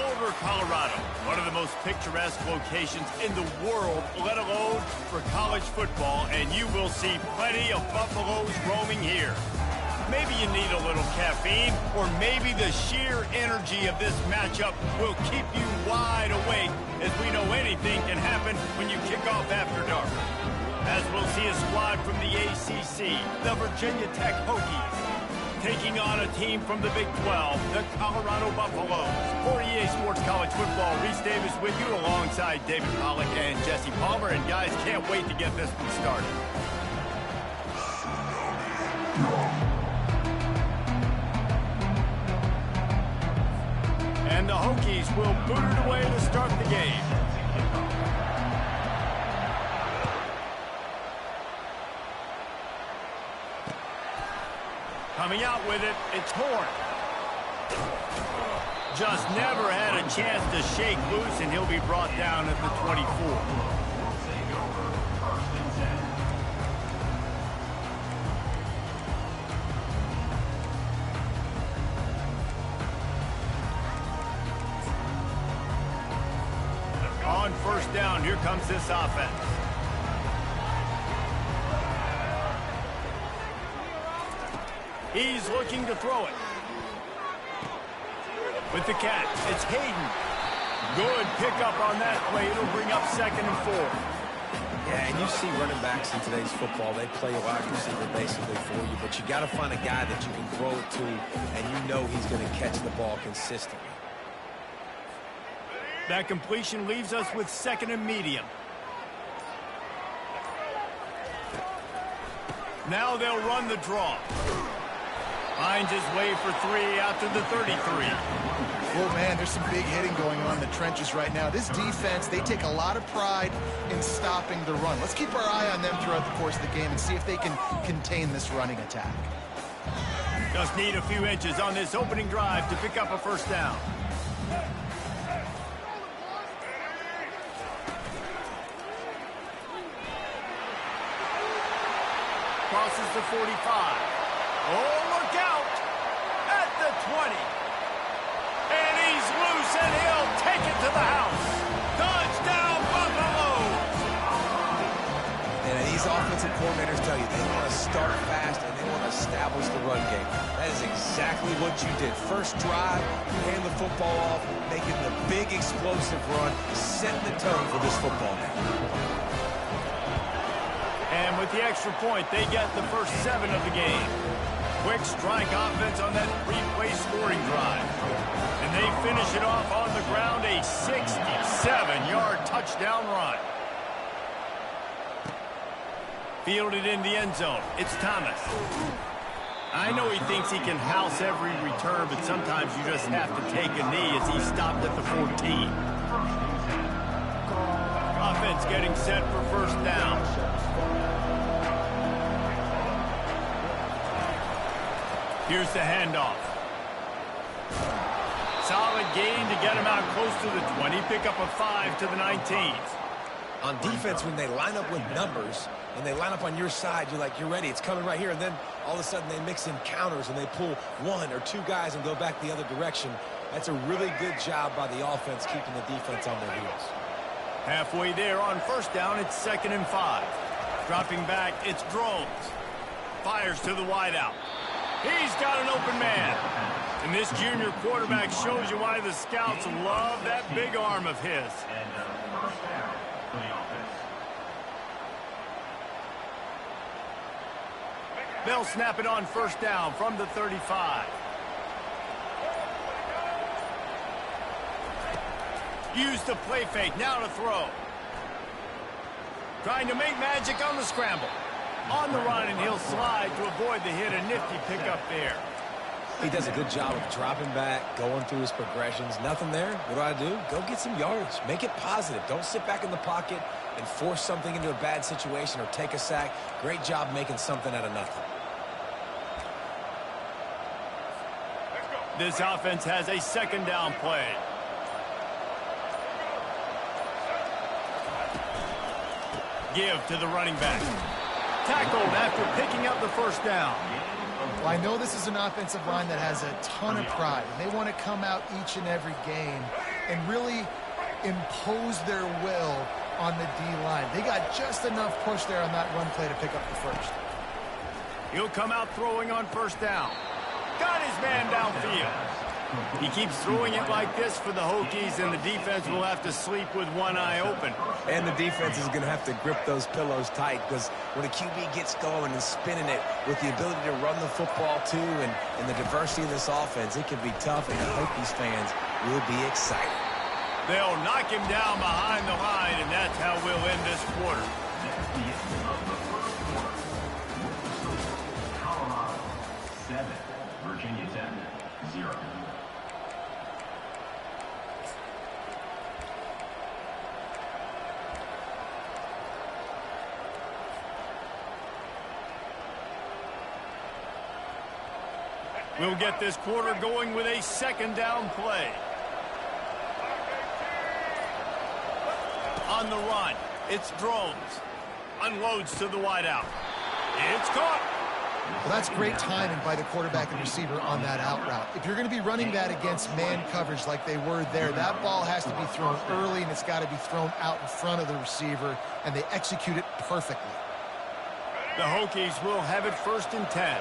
Boulder, Colorado, one of the most picturesque locations in the world, let alone for college football, and you will see plenty of Buffaloes roaming here. Maybe you need a little caffeine, or maybe the sheer energy of this matchup will keep you wide awake, as we know anything can happen when you kick off after dark. As we'll see a squad from the ACC, the Virginia Tech Hokies, taking on a team from the Big 12, the Colorado Buffaloes. For EA Sports College Football, Reese Davis with you alongside David Pollack and Jesse Palmer. And guys, can't wait to get this one started. And the Hokies will boot it away to start the game. Coming out with it, it's Horn. Just never had a chance to shake loose, and he'll be brought down at the 24. On first down, here comes this offense. He's looking to throw it. With the catch, it's Hayden. Good pickup on that play. It'll bring up 2nd and 4. Yeah, and you see running backs in today's football, they play a wide receiver basically for you, but you got to find a guy that you can throw it to, and you know he's going to catch the ball consistently. That completion leaves us with 2nd and medium. Now they'll run the draw. Finds his way for 3 out to the 33. Oh, man, there's some big hitting going on in the trenches right now. This defense, they take a lot of pride in stopping the run. Let's keep our eye on them throughout the course of the game and see if they can contain this running attack. Just need a few inches on this opening drive to pick up a first down. Crosses the 45. Oh, look out! At the 20. And he's loose, and he'll take it to the house. Touchdown, Buffaloes! And these offensive coordinators tell you they want to start fast and they want to establish the run game. That is exactly what you did. First drive, you hand the football off, making the big explosive run, setting the tone for this football game. And with the extra point, they get the first 7 of the game. Quick strike offense on that 3-play scoring drive. And they finish it off on the ground, a 67-yard touchdown run. Fielded in the end zone. It's Thomas. I know he thinks he can house every return, but sometimes you just have to take a knee as he stopped at the 14. Offense getting set for first down. Here's the handoff. Solid gain to get him out close to the 20. Pick up a 5 to the 19. On defense, when they line up with numbers and they line up on your side, you're like, you're ready. It's coming right here. And then all of a sudden they mix in counters and they pull 1 or 2 guys and go back the other direction. That's a really good job by the offense keeping the defense on their heels. Halfway there on first down, it's 2nd and 5. Dropping back, it's Drones. Fires to the wideout. He's got an open man. And this junior quarterback shows you why the scouts love that big arm of his. They'll snap it on first down from the 35. Use the play fake, now to throw. Trying to make magic on the scramble. On the run, and he'll slide to avoid the hit. A nifty pickup there. He does a good job of dropping back, going through his progressions. Nothing there. What do? Go get some yards. Make it positive. Don't sit back in the pocket and force something into a bad situation or take a sack. Great job making something out of nothing. This offense has a 2nd down play. Give to the running back. Tackled after picking up the first down. Well, I know this is an offensive line that has a ton of pride, and they want to come out each and every game and really impose their will on the D-line. They got just enough push there on that run play to pick up the first. He'll come out throwing on first down. Got his man downfield. He keeps throwing it like this for the Hokies, and the defense will have to sleep with one eye open. And the defense is going to have to grip those pillows tight, because when a QB gets going and spinning it with the ability to run the football too, and the diversity of this offense, it can be tough, and the Hokies fans will be excited. They'll knock him down behind the line, and that's how we'll end this quarter. Colorado 7, Virginia Tech 0. We'll get this quarter going with a second down play. On the run, it's Drones. Unloads to the wideout. It's caught. Well, that's great timing by the quarterback and receiver on that out route. If you're going to be running that against man coverage like they were there, that ball has to be thrown early, and it's got to be thrown out in front of the receiver, and they execute it perfectly. The Hokies will have it 1st and 10.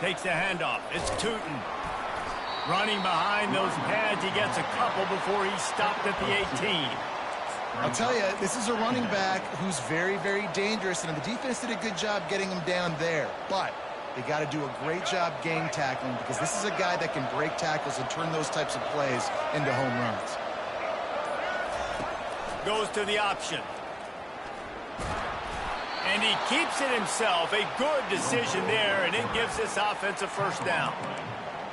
Takes the handoff. It's Tootin. Running behind those pads, he gets a couple before he stopped at the 18. I'll tell you, this is a running back who's very, very dangerous, and the defense did a good job getting him down there. But they got to do a great job game tackling, because this is a guy that can break tackles and turn those types of plays into home runs. Goes to the option. And he keeps it himself. A good decision there, and it gives this offense a first down.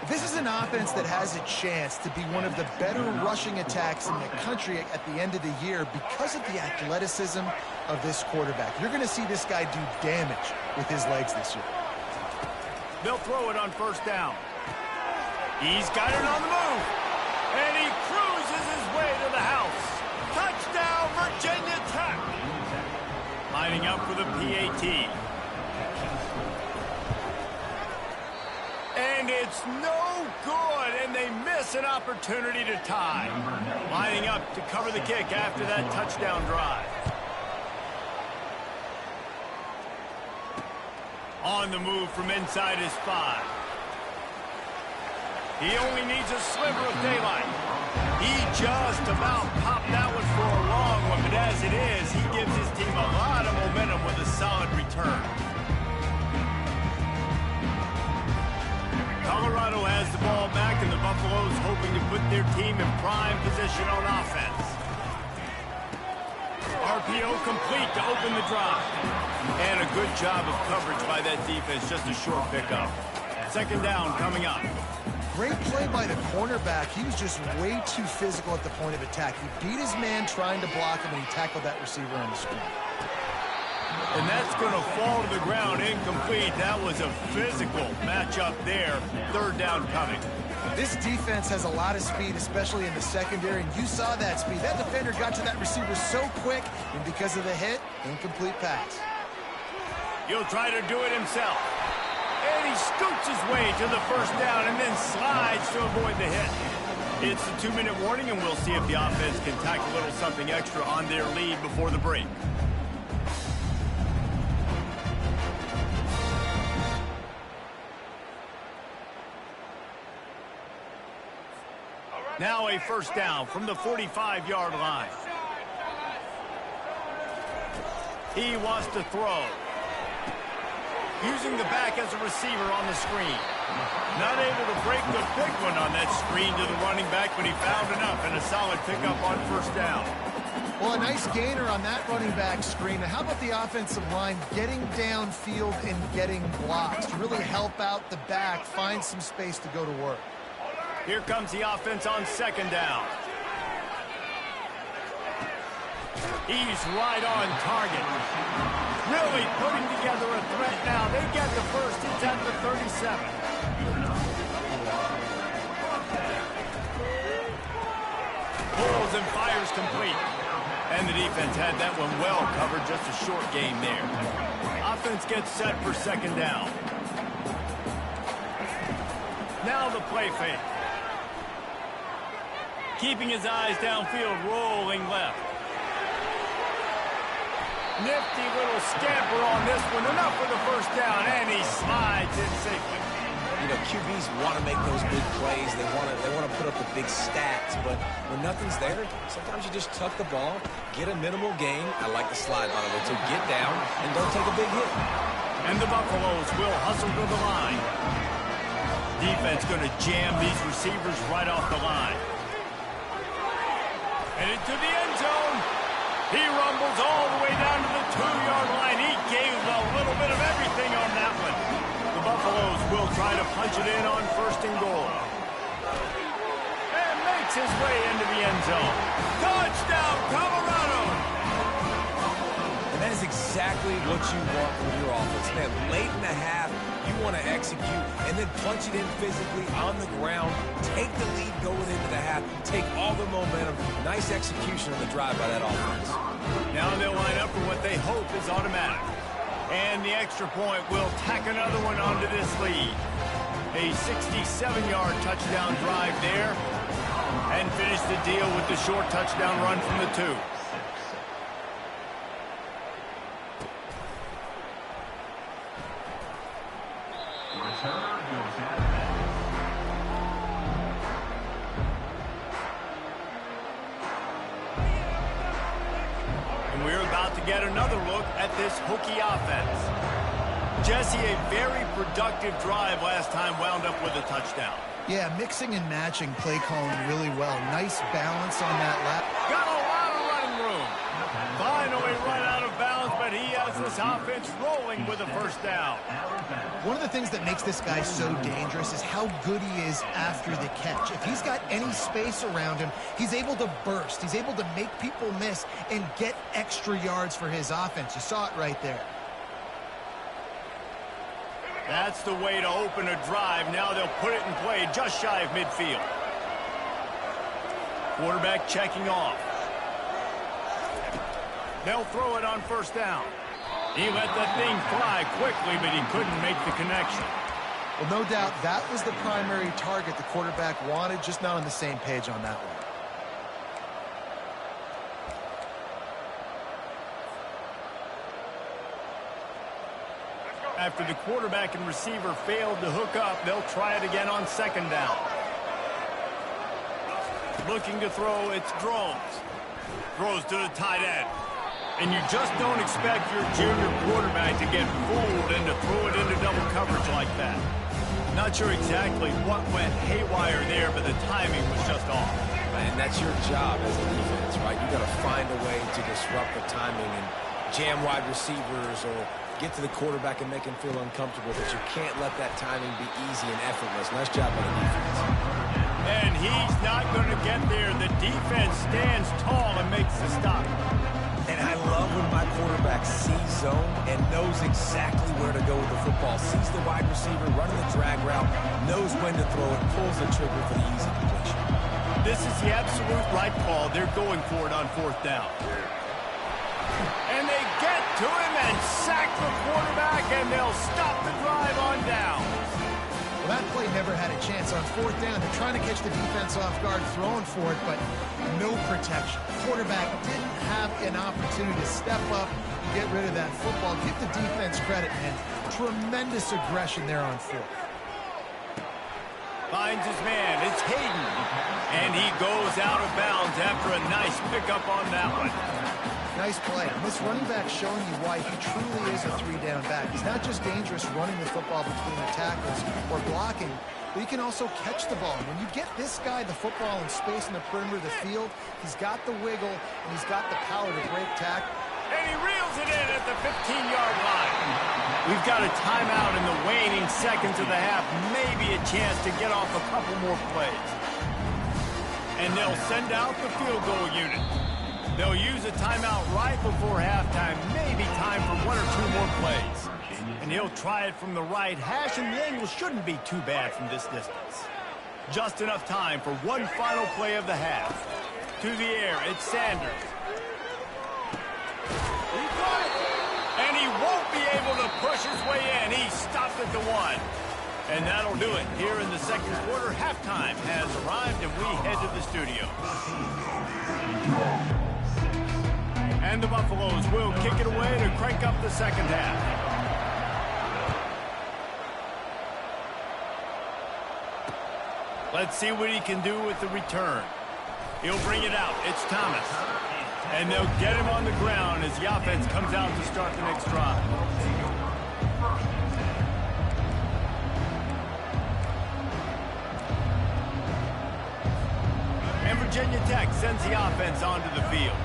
This is an offense that has a chance to be one of the better rushing attacks in the country at the end of the year because of the athleticism of this quarterback. You're going to see this guy do damage with his legs this year. They'll throw it on first down. He's got it on the move. And he cruises his way to the house. Touchdown, Virginia Tech. Lining up for the PAT. And it's no good, and they miss an opportunity to tie. Lining up to cover the kick after that touchdown drive. On the move from inside his 5. He only needs a sliver of daylight. He just about popped that one for a long one, but as it is, he gives his team a lot of momentum with a solid return. Colorado has the ball back, and the Buffaloes hoping to put their team in prime position on offense. RPO complete to open the drive. And a good job of coverage by that defense, just a short pickup. Second down coming up. Great play by the cornerback. He was just way too physical at the point of attack. He beat his man trying to block him, and he tackled that receiver on the screen. And that's going to fall to the ground incomplete. That was a physical matchup there. Third down coming. This defense has a lot of speed, especially in the secondary, and you saw that speed. That defender got to that receiver so quick, and because of the hit, incomplete pass. He'll try to do it himself. And he scoots his way to the first down and then slides to avoid the hit. It's the 2-minute warning, and we'll see if the offense can tack a little something extra on their lead before the break. Now a first down from the 45-yard line. He wants to throw. Using the back as a receiver on the screen. Not able to break the big one on that screen to the running back, but he found enough and a solid pickup on first down. Well, a nice gainer on that running back screen. Now, how about the offensive line getting downfield and getting blocks to really help out the back, find some space to go to work? Here comes the offense on second down. He's right on target. Really putting together a threat now. They get the first. It's at the 37. Pulls and fires complete. And the defense had that one well covered. Just a short game there. Offense gets set for second down. Now the play fake. Keeping his eyes downfield, rolling left. Nifty little scamper on this one. Enough for the first down, and he slides in safely. You know, QBs want to make those big plays. They want to put up the big stats, but when nothing's there, sometimes you just tuck the ball, get a minimal gain. I like the slide, by the way, to get down and don't take a big hit. And the Buffaloes will hustle to the line. Defense going to jam these receivers right off the line. And into the end zone. He rumbles all the way down to the 2-yard line. He gave a little bit of everything on that one. The Buffaloes will try to punch it in on 1st and goal. And makes his way into the end zone. Touchdown, Colorado! And that is exactly what you want from your offense. Man, late in the half, you want to execute and then punch it in physically on the ground, take the lead going into the half, take all the momentum. Nice execution on the drive by that offense. Now they'll line up for what they hope is automatic. And the extra point will tack another one onto this lead. A 67-yard touchdown drive there. And finish the deal with the short touchdown run from the 2. And we're about to get another look at this Hokie offense. Jesse, a very productive drive last time wound up with a touchdown. Yeah, mixing and matching play calling really well. Nice balance on that lap. Got a lot of running room. Finally run out of bounds, but he has this offense rolling with a first down. One of the things that makes this guy so dangerous is how good he is after the catch. If he's got any space around him, he's able to burst. He's able to make people miss and get extra yards for his offense. You saw it right there. That's the way to open a drive. Now they'll put it in play just shy of midfield. Quarterback checking off. They'll throw it on 1st down. He let that thing fly quickly, but he couldn't make the connection. Well, no doubt that was the primary target the quarterback wanted, just not on the same page on that one. After the quarterback and receiver failed to hook up, they'll try it again on 2nd down. Looking to throw, it's Drones. Throws to the tight end. And you just don't expect your junior quarterback to get fooled and to throw it into double coverage like that. Not sure exactly what went haywire there, but the timing was just off. And that's your job as a defense, right? You got to find a way to disrupt the timing and jam wide receivers or get to the quarterback and make him feel uncomfortable, but you can't let that timing be easy and effortless. Nice job by the defense. And he's not going to get there. The defense stands tall and makes the stop. And I love when my quarterback sees zone and knows exactly where to go with the football. Sees the wide receiver running the drag route, knows when to throw it, pulls the trigger for the easy completion. This is the absolute right call. They're going for it on 4th down. And they get to him and sack the quarterback, and they'll stop the drive on down. Well, that play never had a chance on 4th down. They're trying to catch the defense off guard, throwing for it, but no protection. Quarterback didn't have an opportunity to step up and get rid of that football. Give the defense credit, man. Tremendous aggression there on 4th. Finds his man. It's Hayden. And he goes out of bounds after a nice pickup on that one. Nice play. And this running back showing you why he truly is a 3-down back. He's not just dangerous running the football between the tackles or blocking, but he can also catch the ball. When you get this guy the football in space in the perimeter of the field, he's got the wiggle and he's got the power to break tackle. And he reels it in at the 15-yard line. We've got a timeout in the waning seconds of the half. Maybe a chance to get off a couple more plays. And they'll send out the field goal unit. They'll use a timeout right before halftime. Maybe time for 1 or 2 more plays. And he'll try it from the right hash, and the angle shouldn't be too bad from this distance. Just enough time for one final play of the half. To the air, it's Sanders. And he won't be able to push his way in. He stopped at the 1. And that'll do it here in the second quarter. Halftime has arrived, and we head to the studio. And the Buffaloes will kick it away to crank up the second half. Let's see what he can do with the return. He'll bring it out. It's Thomas. And they'll get him on the ground as the offense comes out to start the next drive. And Virginia Tech sends the offense onto the field.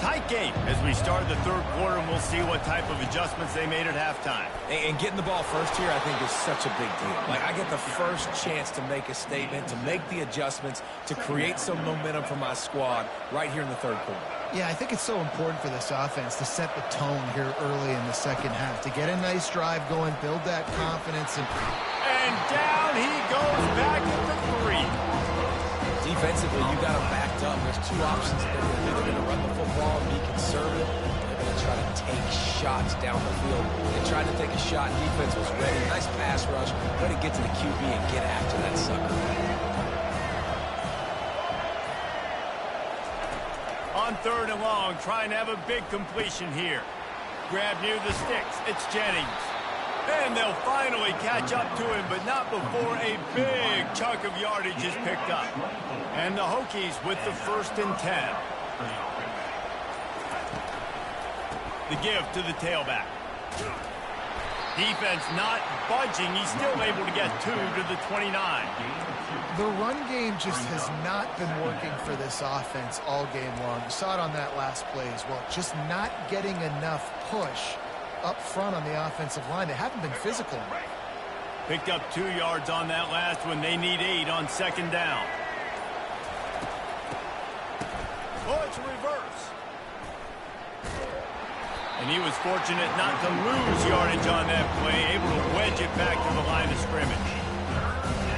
Tight game as we start the third quarter, and we'll see what type of adjustments they made at halftime. And getting the ball first here, I think, is such a big deal. Like, I get the first chance to make a statement, to make the adjustments, to create some momentum for my squad right here in the third quarter. Yeah, I think it's so important for this offense to set the tone here early in the second half, to get a nice drive going, build that confidence. And down he goes back to 3. Defensively, you got them backed up. There's two options that they're going to do. They're going to run the football and be conservative. They're going to try to take shots down the field. They tried to take a shot. Defense was ready. Nice pass rush. Way to get to the QB and get after that sucker. On 3rd and long, trying to have a big completion here. Grab near the sticks. It's Jennings. And they'll finally catch up to him, but not before a big chunk of yardage is picked up. And the Hokies with the 1st and 10. The give to the tailback. Defense not budging. He's still able to get 2 to the 29. The run game just has not been working for this offense all game long. You saw it on that last play as well. Just not getting enough push up front on the offensive line. They haven't been physical enough. Picked up 2 yards on that last one. They need 8 on 2nd down. Oh, it's a reverse. And he was fortunate not to lose yardage on that play, able to wedge it back to the line of scrimmage.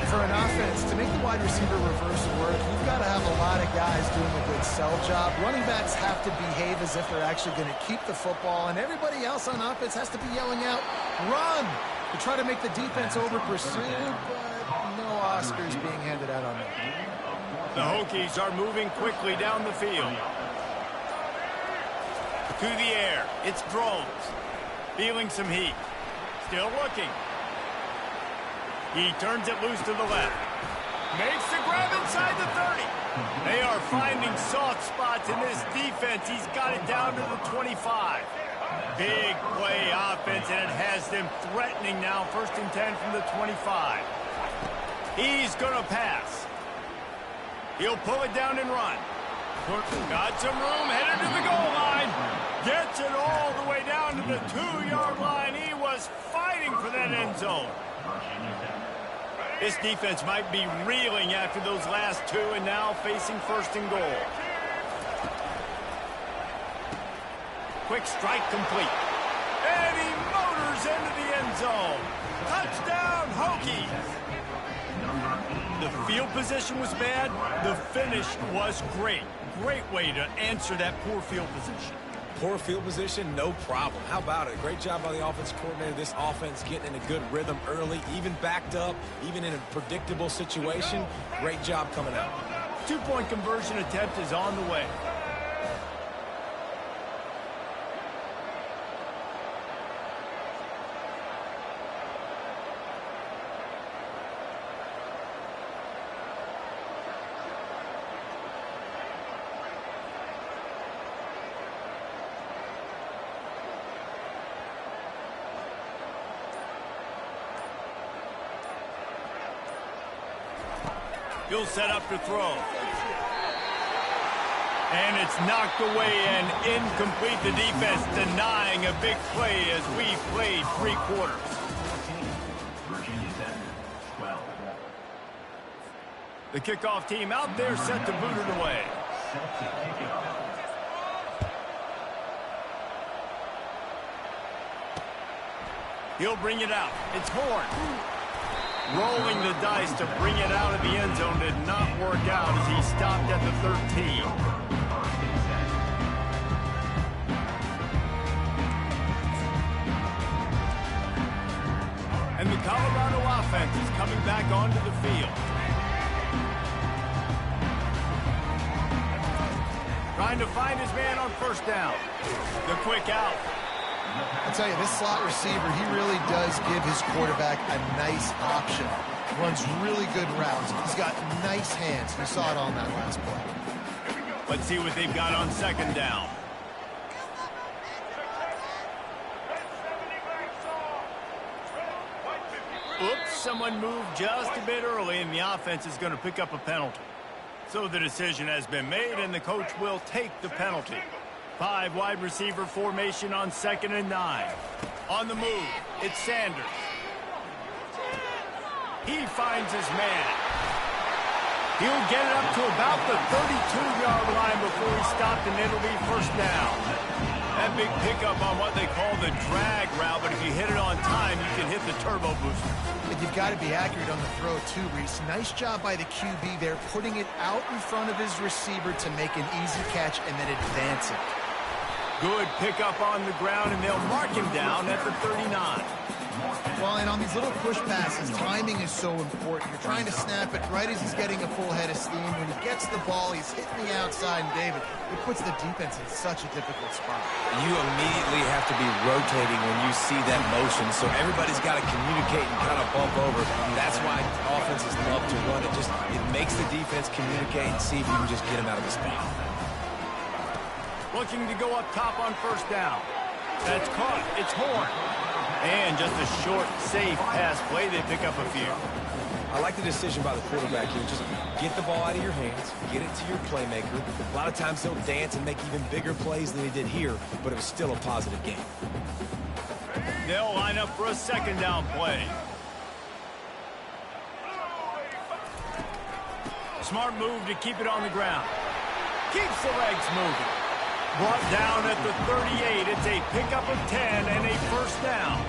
For an offense, to make the wide receiver reverse work, you've got to have a lot of guys doing a good sell job. Running backs have to behave as if they're actually going to keep the football, and everybody else on offense has to be yelling out, run, to try to make the defense over-pursue, but no Oscars being handed out on that. The Hokies are moving quickly down the field. To the air, it's Drones. Feeling some heat. Still looking. He turns it loose to the left. Makes the grab inside the 30. They are finding soft spots in this defense. He's got it down to the 25. Big play offense, and it has them threatening now. 1st and 10 from the 25. He's going to pass. He'll pull it down and run. Got some room, headed to the goal line. Gets it all the way down to the 2-yard line. He was fighting for that end zone. This defense might be reeling after those last 2 and now facing 1st and goal. Quick strike complete. And he motors into the end zone. Touchdown, Hokies. The field position was bad. The finish was great. Great way to answer that poor field position. Poor field position, no problem. How about it? Great job by the offensive coordinator. This offense getting in a good rhythm early, even backed up, even in a predictable situation. Great job coming out. 2-point conversion attempt is on the way. He'll set up to throw. And it's knocked away and incomplete. The defense denying a big play as we played 3 quarters. Virginia Tech, 12. The kickoff team out there set to boot it away. Set to kick it off. He'll bring it out. It's Horn. Rolling the dice to bring it out of the end zone did not work out as he stopped at the 13. onto the field. Trying to find his man on first down. The quick out. I'll tell you, this slot receiver, he really does give his quarterback a nice option. Runs really good routes. He's got nice hands. You saw it on that last play. Let's see what they've got on second down. Oops, someone moved just a bit early, and the offense is going to pick up a penalty. So the decision has been made, and the coach will take the penalty. 5 wide receiver formation on 2nd and 9. On the move, it's Sanders. He finds his man. He'll get it up to about the 32-yard line before he stopped, and it'll be first down. That big pickup on what they call the drag route, but if you hit it on time, you can hit the turbo booster. But you've got to be accurate on the throw, too, Reese. Nice job by the QB there, putting it out in front of his receiver to make an easy catch and then advance it. Good pickup on the ground, and they'll mark him down at the 39. Well, and on these little push passes, timing is so important. You're trying to snap it right as he's getting a full head of steam. When he gets the ball, he's hitting the outside, and David, it puts the defense in such a difficult spot. You immediately have to be rotating when you see that motion, so everybody's got to communicate and kind of bump over. That's why offenses love to run it. It makes the defense communicate and see if you can just get him out of the spot. Looking to go up top on first down. That's caught. It's Horn. And just a short, safe pass play. They pick up a few. I like the decision by the quarterback here. Just get the ball out of your hands, get it to your playmaker. A lot of times he'll dance and make even bigger plays than he did here, but it was still a positive game. They'll line up for a second down play. Smart move to keep it on the ground. Keeps the legs moving. Brought down at the 38. It's a pickup of 10 and a first down.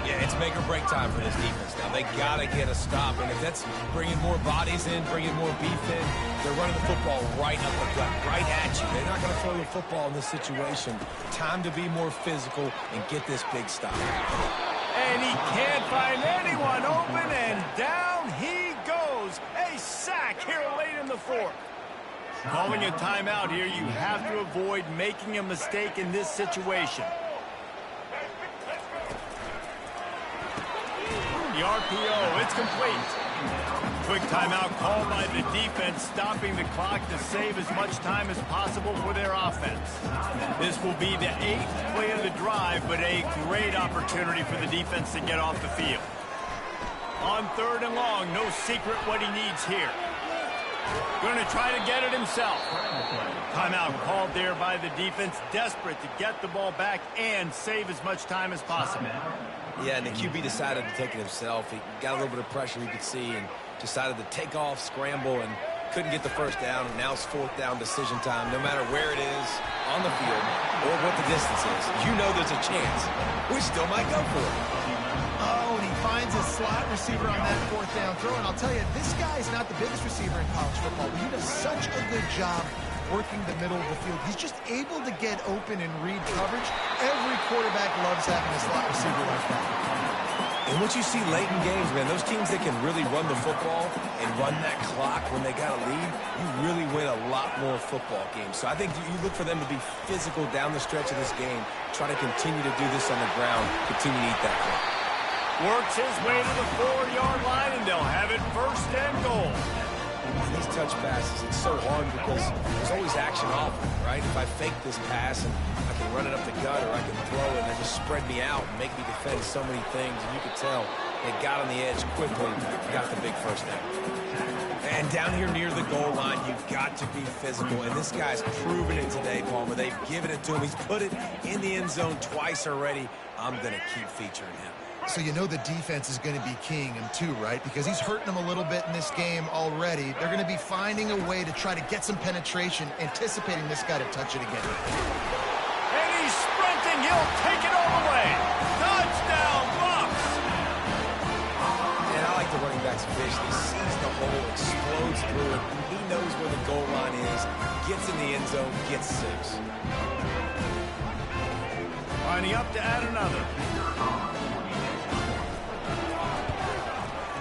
Yeah, it's make or break time for this defense now. They got to get a stop, and if that's bringing more bodies in, bringing more beef in, they're running the football right up the gut, right at you. They're not going to throw the football in this situation. Time to be more physical and get this big stop. And he can't find anyone open, and down he goes. A sack here late in the fourth. Calling a timeout here, you have to avoid making a mistake in this situation. The RPO, it's complete. Quick timeout called by the defense, stopping the clock to save as much time as possible for their offense. This will be the 8th play of the drive, but a great opportunity for the defense to get off the field. On 3rd and long, no secret what he needs here. Going to try to get it himself. Timeout called there by the defense, desperate to get the ball back and save as much time as possible. Yeah, and the QB decided to take it himself. He got a little bit of pressure, you could see, and decided to take off, scramble, and couldn't get the first down. And now it's 4th down decision time. No matter where it is on the field or what the distance is, you know there's a chance. We still might go for it. Oh, and he finds a slot receiver on that 4th down throw. And I'll tell you, this guy is not the biggest receiver in college football, but he does such a good job working the middle of the field. He's just able to get open and read coverage. Every quarterback loves having a slot receiver like that. And what you see late in games, man, those teams that can really run the football and run that clock when they got a lead, you really win a lot more football games. So I think you look for them to be physical down the stretch of this game, try to continue to do this on the ground, continue to eat that clock. Works his way to the 4-yard line, and they'll have it 1st and goal. And these touch passes, it's so hard because there's always action off, right? If I fake this pass and I can run it up the gut or I can throw it and they just spread me out and make me defend so many things, and you could tell they got on the edge quickly, got the big first down. And down here near the goal line, you've got to be physical. And this guy's proven it today, Palmer. They've given it to him. He's put it in the end zone twice already. I'm going to keep featuring him. So you know the defense is going to be keying him too, right? Because he's hurting them a little bit in this game already. They're going to be finding a way to try to get some penetration, anticipating this guy to touch it again. And he's sprinting. He'll take it all the way. Touchdown, Bucks! And I like the running back's vision. He sees the hole, explodes through it. He knows where the goal line is, gets in the end zone, gets 6. Lining up to add another.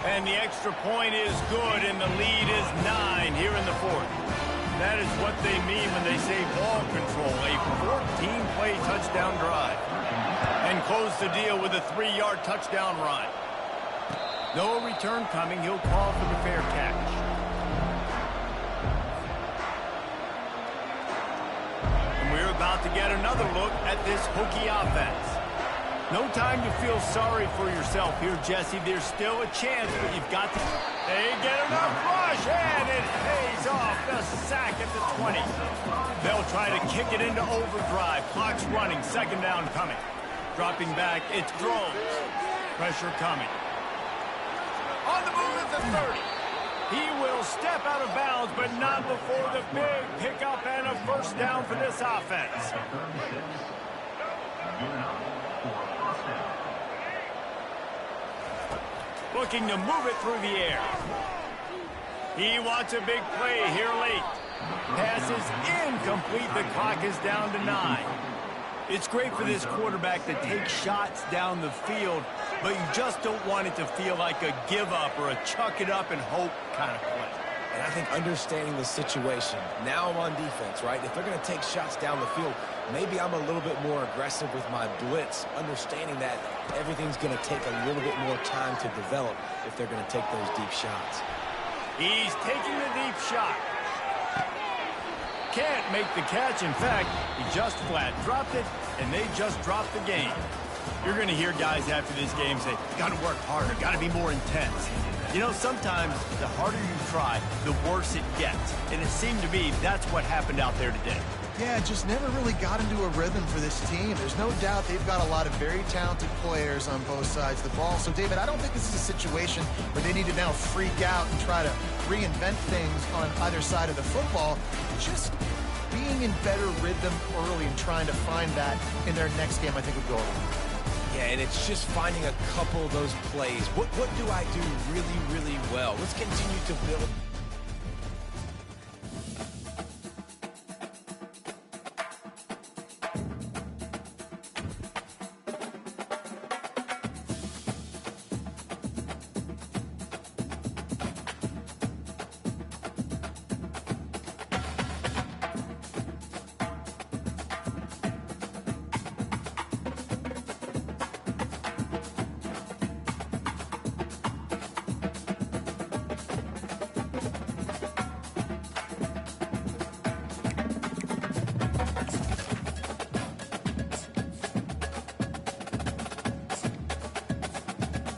And the extra point is good, and the lead is 9 here in the fourth. That is what they mean when they say ball control, a 14-play touchdown drive. And close the deal with a 3-yard touchdown run. No return coming. He'll call for the fair catch. And we're about to get another look at this Hokie offense. No time to feel sorry for yourself here, Jesse. There's still a chance, but you've got to... They get enough rush, and it pays off. The sack at the 20. They'll try to kick it into overdrive. Clock's running. Second down coming. Dropping back, it's Groves. Pressure coming. On the move at the 30. He will step out of bounds, but not before the big pickup and a first down for this offense. Looking to move it through the air. He wants a big play here late. Pass is incomplete. The clock is down to 9. It's great for this quarterback to take shots down the field, but you just don't want it to feel like a give-up or a chuck-it-up and hope kind of play. And I think understanding the situation, now I'm on defense, right? If they're going to take shots down the field, maybe I'm a little bit more aggressive with my blitz, understanding that everything's going to take a little bit more time to develop if they're going to take those deep shots. He's taking the deep shot. Can't make the catch. In fact, he just flat dropped it, and they just dropped the game. You're going to hear guys after this game say, got to work harder, got to be more intense. You know, sometimes the harder you try, the worse it gets. And it seemed to me that's what happened out there today. Yeah, just never really got into a rhythm for this team. There's no doubt they've got a lot of very talented players on both sides of the ball. So, David, I don't think this is a situation where they need to now freak out and try to reinvent things on either side of the football. Just being in better rhythm early and trying to find that in their next game, I think, would go a long way. Yeah, and it's just finding a couple of those plays. What do I do really, really well? Let's continue to build